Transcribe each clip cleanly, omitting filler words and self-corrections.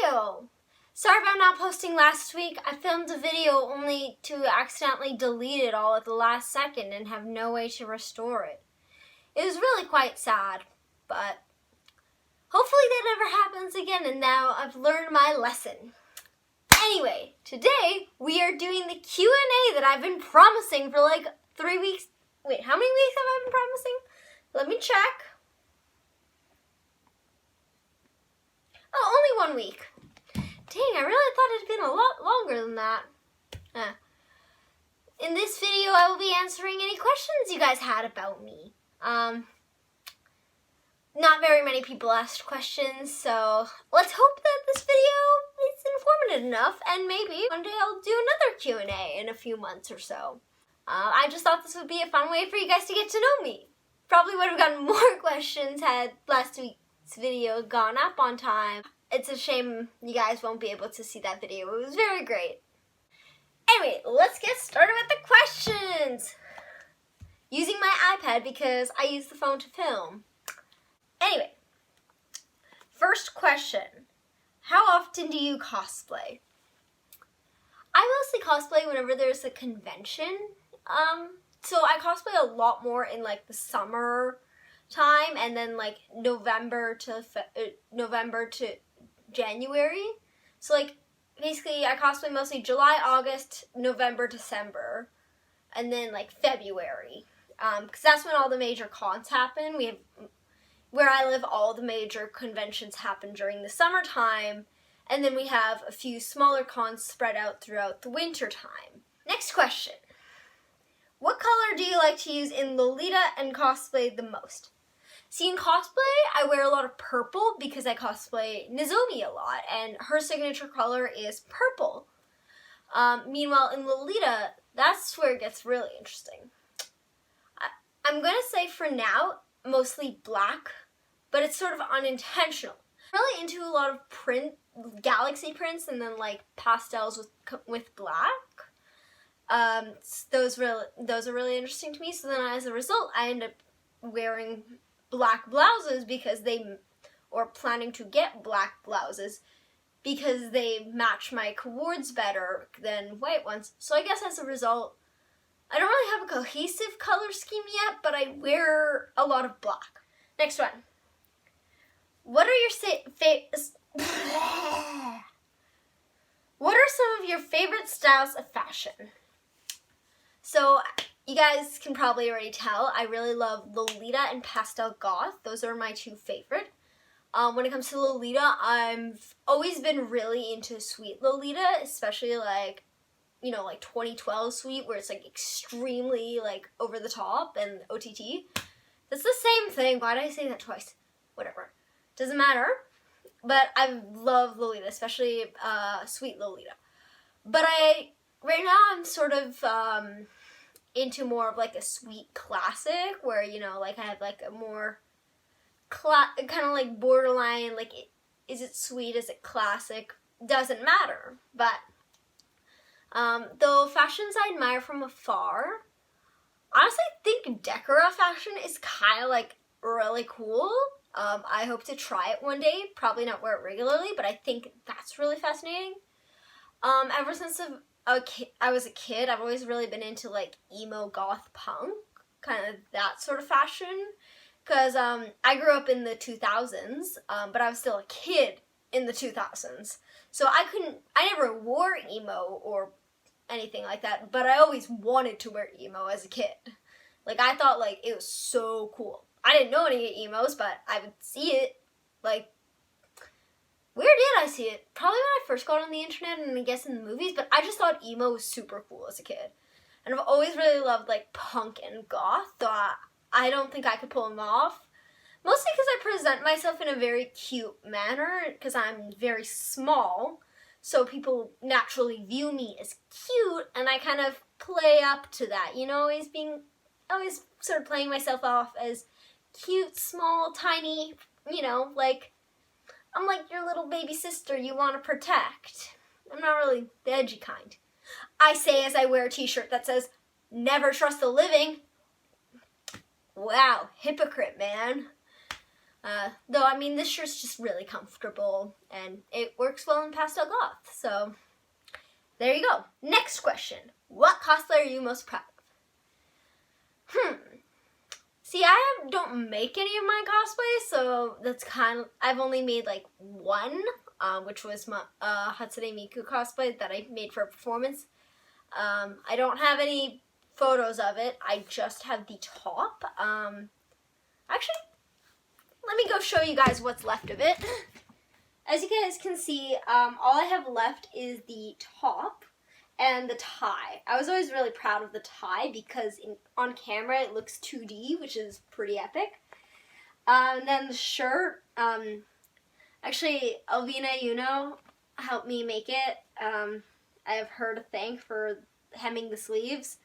video! Sorry about not posting last week. I filmed a video only to accidentally delete it all at the last second and have no way to restore it. It was really quite sad, but hopefully that never happens again, and now I've learned my lesson. Anyway, today we are doing the Q&A that I've been promising for like 3 weeks. Wait, how many weeks have I been promising? Let me check. Oh, only 1 week. Dang, I really thought it had been a lot longer than that. In this video, I will be answering any questions you guys had about me. Not very many people asked questions, so let's hope that this video is informative enough, and maybe one day I'll do another Q&A in a few months or so. I just thought this would be a fun way for you guys to get to know me. Probably would have gotten more questions had last week's video gone up on time. It's a shame you guys won't be able to see that video. It was very great. Anyway, let's get started with the questions. Using my iPad because I use the phone to film. Anyway, first question. How often do you cosplay? I mostly cosplay whenever there's a convention. So I cosplay a lot more in like the summer time, and then like November to January. So like basically I cosplay mostly July, August, November, December, and then like February. Because that's when all the major cons happen. We have, where I live, all the major conventions happen during the summertime, and then we have a few smaller cons spread out throughout the winter time. Next question. What color do you like to use in Lolita and cosplay the most? See, in cosplay, I wear a lot of purple because I cosplay Nozomi a lot, and her signature color is purple. Meanwhile, in Lolita, that's where it gets really interesting. I'm going to say for now, mostly black, but it's sort of unintentional. I'm really into a lot of galaxy prints and then like pastels with black. Those are really interesting to me. So then as a result, I end up wearing black blouses or planning to get black blouses because they match my cords better than white ones. So I guess as a result, I don't really have a cohesive color scheme yet, but I wear a lot of black. Next one. What are some of your favorite styles of fashion? So, you guys can probably already tell, I really love Lolita and Pastel Goth. Those are my two favorite. When it comes to Lolita, I've always been really into Sweet Lolita, especially like, you know, like 2012 Sweet, where it's like extremely like over the top, and OTT. That's the same thing. Why did I say that twice? Whatever. Doesn't matter. But I love Lolita, especially Sweet Lolita. But right now I'm sort of into more of like a sweet classic, where, you know, like I have like a more kind of like borderline, like is it sweet, is it classic, doesn't matter. But though fashions I admire from afar, honestly I think Decora fashion is kind of like really cool. I hope to try it one day, probably not wear it regularly, but I think that's really fascinating. Ever since I was a kid, I've always really been into like emo goth punk, kind of that sort of fashion, because I grew up in the 2000s, but I was still a kid in the 2000s, so I never wore emo or anything like that, but I always wanted to wear emo as a kid. Like, I thought like it was so cool. I didn't know any emos, but I would see it. Like, where did I see it? Probably when I first got on the internet and I guess in the movies, but I just thought emo was super cool as a kid. And I've always really loved like punk and goth, though I don't think I could pull them off. Mostly because I present myself in a very cute manner, because I'm very small, so people naturally view me as cute, and I kind of play up to that, you know, always sort of playing myself off as cute, small, tiny, you know, like, I'm like your little baby sister you want to protect. I'm not really the edgy kind. I say as I wear a t-shirt that says, "Never trust the living." Wow, hypocrite, man. Though, I mean, this shirt's just really comfortable, and it works well in pastel goth, so there you go. Next question. What cosplay are you most proud of? See, I don't make any of my cosplays, so that's kind of, I've only made like one, which was my Hatsune Miku cosplay that I made for a performance. I don't have any photos of it. I just have the top. Actually, let me go show you guys what's left of it. As you guys can see, all I have left is the top and the tie. I was always really proud of the tie because on camera it looks 2D, which is pretty epic. And then the shirt, actually, Alvina Yuno helped me make it. I have her to thank for hemming the sleeves.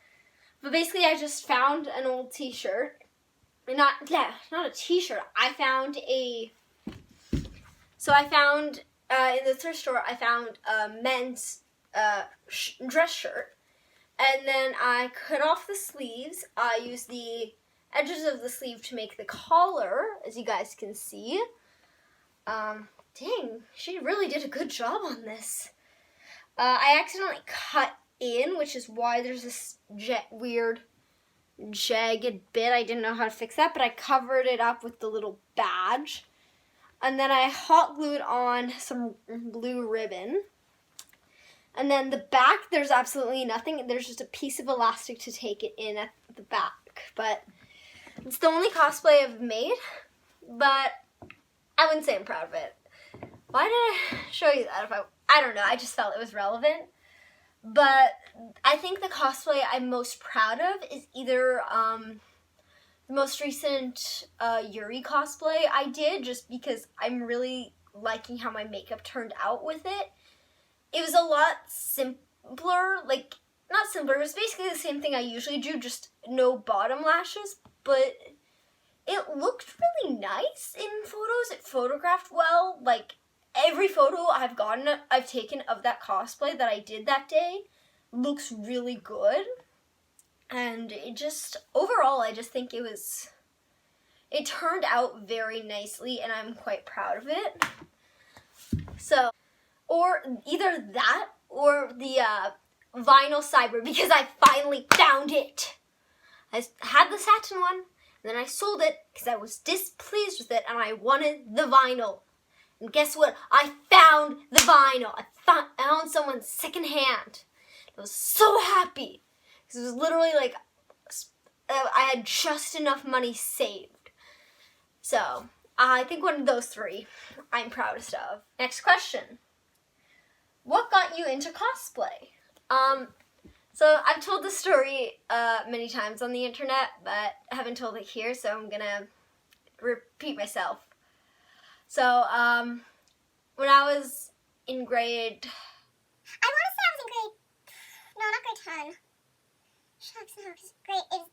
But basically, I just found an old t-shirt. Not a t-shirt. I found in the thrift store, I found a men's dress shirt. And then I cut off the sleeves. I used the edges of the sleeve to make the collar, as you guys can see. Dang, she really did a good job on this. I accidentally cut in, which is why there's this weird jagged bit. I didn't know how to fix that, but I covered it up with the little badge. And then I hot glued on some blue ribbon. And then the back, there's absolutely nothing. There's just a piece of elastic to take it in at the back. But it's the only cosplay I've made, but I wouldn't say I'm proud of it. Why did I show you that? I don't know, I just felt it was relevant. But I think the cosplay I'm most proud of is either the most recent Yuri cosplay I did, just because I'm really liking how my makeup turned out with it. It was a lot simpler, like, not simpler, it was basically the same thing I usually do, just no bottom lashes, but it looked really nice in photos. It photographed well. Like, every photo I've taken of that cosplay that I did that day looks really good. And it just, overall, I just think it turned out very nicely, and I'm quite proud of it. So, or either that or the vinyl cyber, because I finally found it. I had the satin one, and then I sold it because I was displeased with it, and I wanted the vinyl. And guess what? I found the vinyl. I found someone's secondhand. I was so happy because it was literally like I had just enough money saved. So I think one of those three I'm proudest of. Next question. What got you into cosplay? So I've told this story many times on the internet, but I haven't told it here, so I'm gonna repeat myself. So, when I was in grade... I want to say I was in grade... No, not grade 10. Shucks, no, because grade is...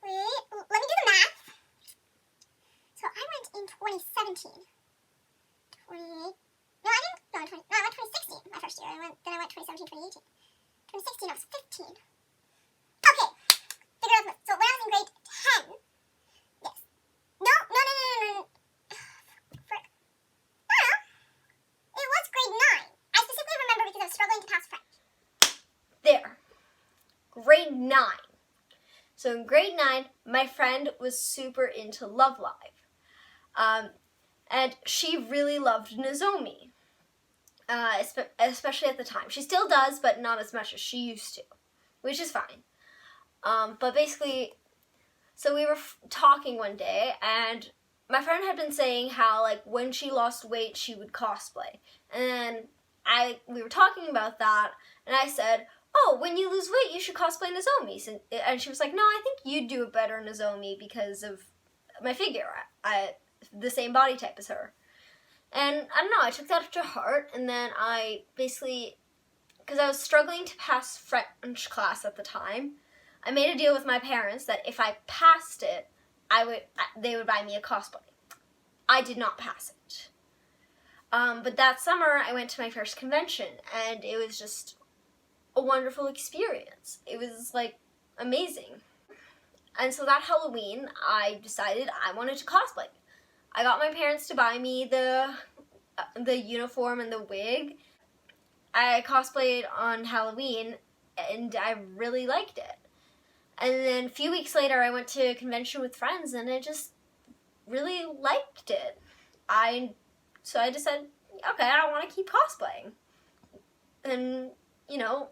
Wait, let me do the math. So I went in 2017. 20... No, I didn't go in 20... No, I went 2016, my first year. Then I went 2017, 2018. 2016, I was 15. Okay, figure out the... So when I was in grade 10... Yes. No. Frick. No. It was grade 9. I specifically remember because I was struggling to pass French. There. Grade 9. So in grade 9, my friend was super into Love Live. And she really loved Nozomi. Especially at the time. She still does, but not as much as she used to. Which is fine. But basically, so we were talking one day, and my friend had been saying how, like, when she lost weight, she would cosplay. And we were talking about that, and I said, oh, when you lose weight, you should cosplay Nozomi. And she was like, no, I think you'd do a better Nozomi because of my figure. The same body type as her. And I don't know, I took that to heart, and then I basically, because I was struggling to pass French class at the time, I made a deal with my parents that if I passed it, they would buy me a cosplay. I did not pass it. But that summer, I went to my first convention, and it was just a wonderful experience. It was, like, amazing. And so that Halloween, I decided I wanted to cosplay. I got my parents to buy me the uniform and the wig. I cosplayed on Halloween, and I really liked it. And then a few weeks later, I went to a convention with friends, and I just really liked it. So I decided, okay, I want to keep cosplaying. And, you know,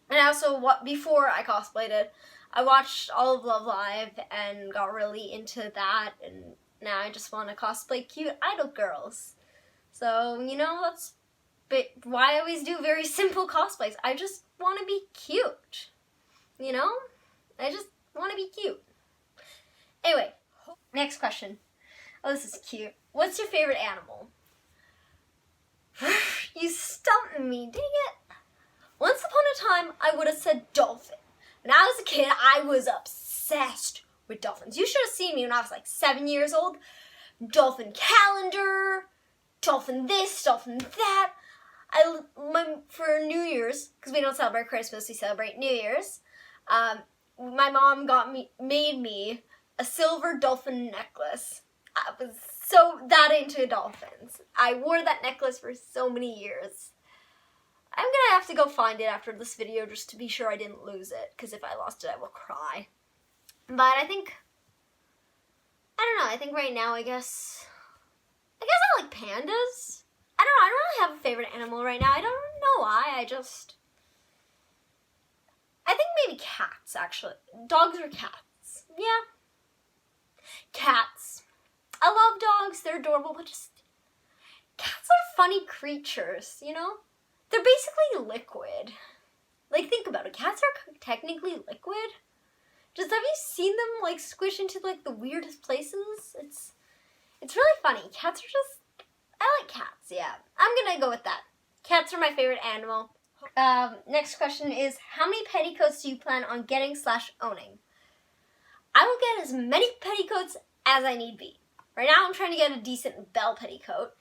and also before I cosplayed it, I watched all of Love Live and got really into that, and now I just want to cosplay cute idol girls. So, you know, that's why I always do very simple cosplays. I just want to be cute, you know? I just want to be cute. Anyway, next question. Oh, this is cute. What's your favorite animal? You stumped me, dang it. Once upon a time, I would have said dolphin. When I was a kid, I was obsessed with dolphins. You should have seen me when I was like 7 years old. Dolphin calendar, dolphin this, dolphin that. For New Year's, because we don't celebrate Christmas, we celebrate New Year's. My mom made me a silver dolphin necklace. I was so that into dolphins. I wore that necklace for so many years. I'm gonna have to go find it after this video just to be sure I didn't lose it, because if I lost it, I will cry. But I don't know, I think right now, I guess I like pandas. I don't really have a favorite animal right now. I don't know why, I think maybe cats, actually. Dogs or cats. Yeah. Cats. I love dogs, they're adorable, but cats are funny creatures, you know? They're basically liquid. Like, think about it. Cats are technically liquid. Have you seen them, like, squish into, like, the weirdest places? It's really funny. Cats are I like cats, yeah. I'm gonna go with that. Cats are my favorite animal. Next question is, how many petticoats do you plan on getting/owning? I will get as many petticoats as I need be. Right now I'm trying to get a decent bell petticoat.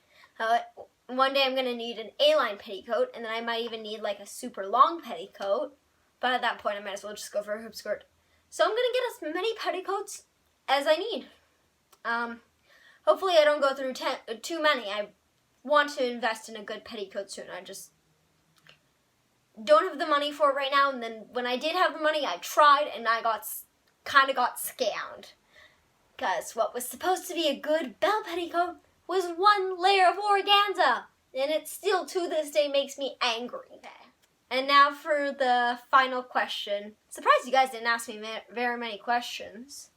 One day I'm going to need an A-line petticoat, and then I might even need like a super long petticoat. But at that point I might as well just go for a hoop skirt. So I'm going to get as many petticoats as I need. Hopefully I don't go through too many. I want to invest in a good petticoat soon. I just don't have the money for it right now, and then when I did have the money, I tried, and I kind of got scammed. Because what was supposed to be a good bell petticoat was one layer of organza, and it still to this day makes me angry. And now for the final question. Surprised you guys didn't ask me very many questions.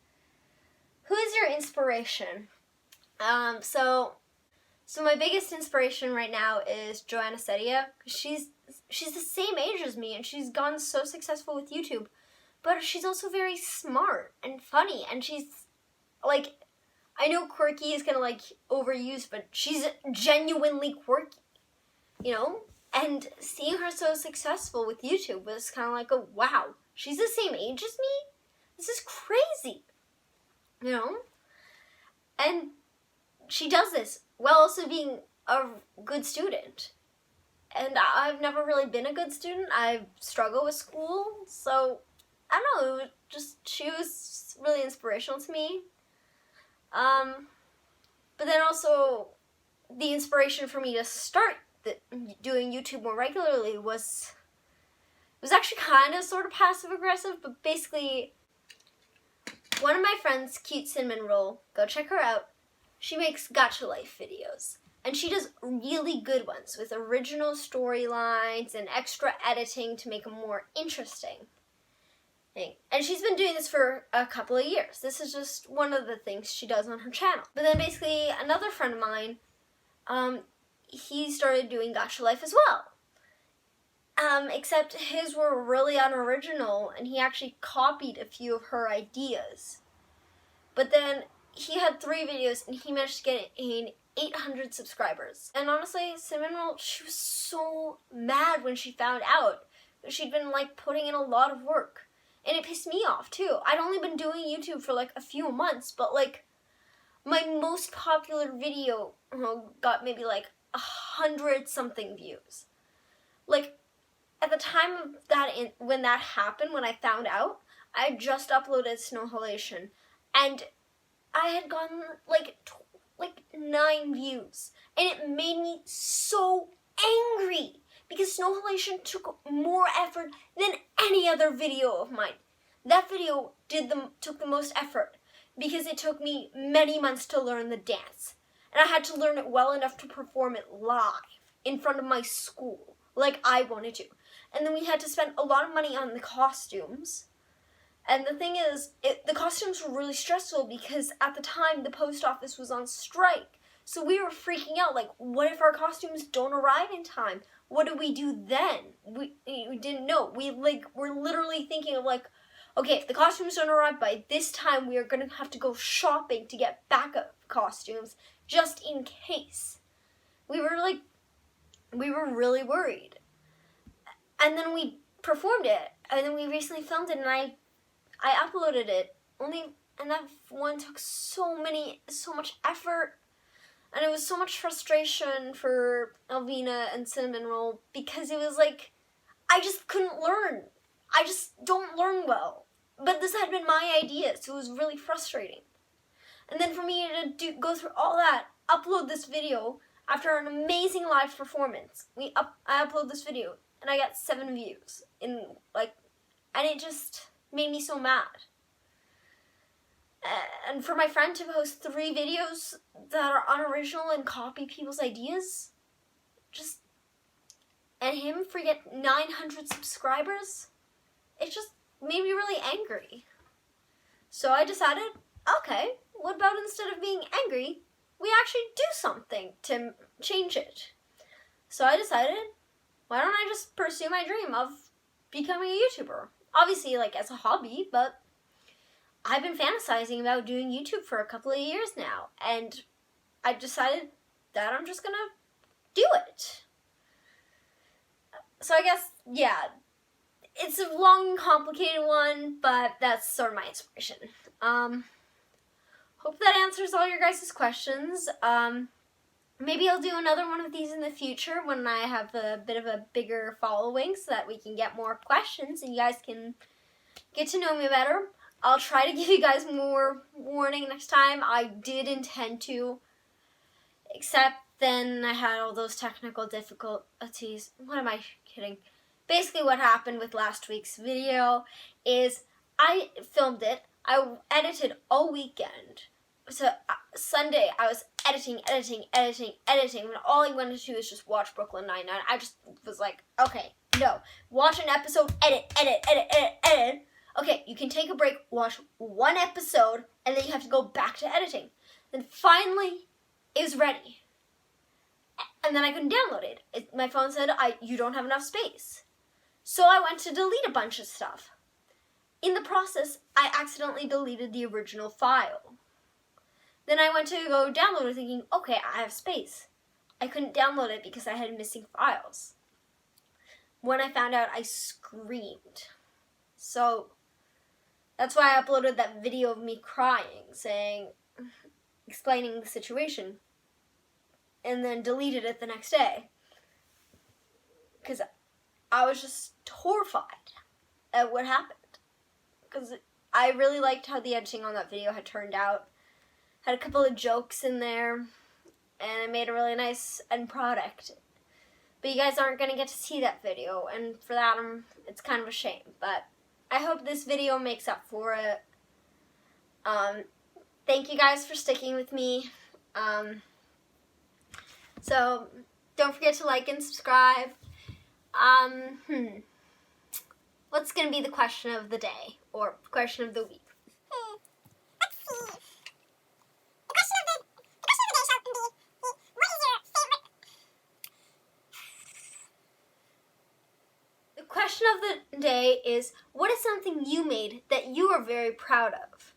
Who is your inspiration? So my biggest inspiration right now is Joanna Sedia. She's the same age as me, and she's gotten so successful with YouTube. But she's also very smart and funny, and she's, like, I know quirky is kind of, like, overused, but she's genuinely quirky, you know? And seeing her so successful with YouTube was kind of like, oh, wow, she's the same age as me? This is crazy, you know? And she does this while also being a good student. And I've never really been a good student. I struggle with school, so I don't know, she was really inspirational to me. But then also, the inspiration for me to start doing YouTube more regularly was actually kind of sort of passive-aggressive, but basically, one of my friends, Cute Cinnamon Roll, go check her out. She makes Gacha Life videos, and she does really good ones with original storylines and extra editing to make them more interesting. And she's been doing this for a couple of years. This is just one of the things she does on her channel. But then basically another friend of mine, he started doing Gacha Life as well. Except his were really unoriginal, and he actually copied a few of her ideas. But then he had 3 videos, and he managed to get 800 subscribers. And honestly, Cinnamon Roll, she was so mad when she found out that she'd been, like, putting in a lot of work. And it pissed me off, too. I'd only been doing YouTube for, like, a few months, but, like, my most popular video got maybe, like, 100-something views. Like, at the time of when that happened, when I found out, I just uploaded Snow Halation, and I had gotten like 9 views, and it made me so angry because Snow Halation took more effort than any other video of mine. That video took the most effort because it took me many months to learn the dance, and I had to learn it well enough to perform it live in front of my school like I wanted to. And then we had to spend a lot of money on the costumes. And the thing is, the costumes were really stressful because at the time the post office was on strike. So we were freaking out, like, what if our costumes don't arrive in time? What do we do then? We didn't know. We're literally thinking of like, okay, if the costumes don't arrive by this time, we are going to have to go shopping to get backup costumes just in case. We were really worried. And then we performed it, and then we recently filmed it, and I uploaded it, and that one took so much effort, and it was so much frustration for Alvina and Cinnamon Roll because it was like, I just couldn't learn. I just don't learn well. But this had been my idea, so it was really frustrating. And then for me to go through all that, upload this video after an amazing live performance. I upload this video, and I got 7 views and it just made me so mad. And for my friend to post 3 videos that are unoriginal and copy people's ideas, and him forget 900 subscribers, it just made me really angry. So I decided, okay, what about instead of being angry, we actually do something to change it? So I decided, why don't I just pursue my dream of becoming a YouTuber? Obviously, as a hobby, but I've been fantasizing about doing YouTube for a couple of years now, and I decided that I'm just gonna do it. So I guess, yeah, it's a long, complicated one, but that's sort of my inspiration. Hope that answers all your guys' questions. Maybe I'll do another one of these in the future when I have a bit of a bigger following so that we can get more questions and you guys can get to know me better. I'll try to give you guys more warning next time. I did intend to, except then I had all those technical difficulties. What am I kidding? Basically what happened with last week's video is I filmed it. I edited all weekend. So Sunday I was editing, when all I wanted to do is just watch Brooklyn Nine-Nine. I just was like, okay, no. Watch an episode, edit. Okay, you can take a break, watch one episode, and then you have to go back to editing. Then finally, it was ready. And then I couldn't download it. My phone said, you don't have enough space. So I went to delete a bunch of stuff. In the process, I accidentally deleted the original file. Then I went to go download it thinking, okay, I have space. I couldn't download it because I had missing files. When I found out, I screamed. So that's why I uploaded that video of me crying, explaining the situation, and then deleted it the next day. Because I was just horrified at what happened. Because I really liked how the editing on that video had turned out. Had a couple of jokes in there, and it made a really nice end product. But you guys aren't going to get to see that video, and for that, it's kind of a shame. But I hope this video makes up for it. Thank you guys for sticking with me. So don't forget to like and subscribe. What's going to be the question of the day, or question of the week? Let's see. The question of the day shall be, what is your favorite? The question of the day is, what is something you made that you are very proud of?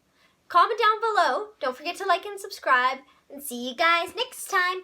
Comment down below. Don't forget to like and subscribe. And see you guys next time.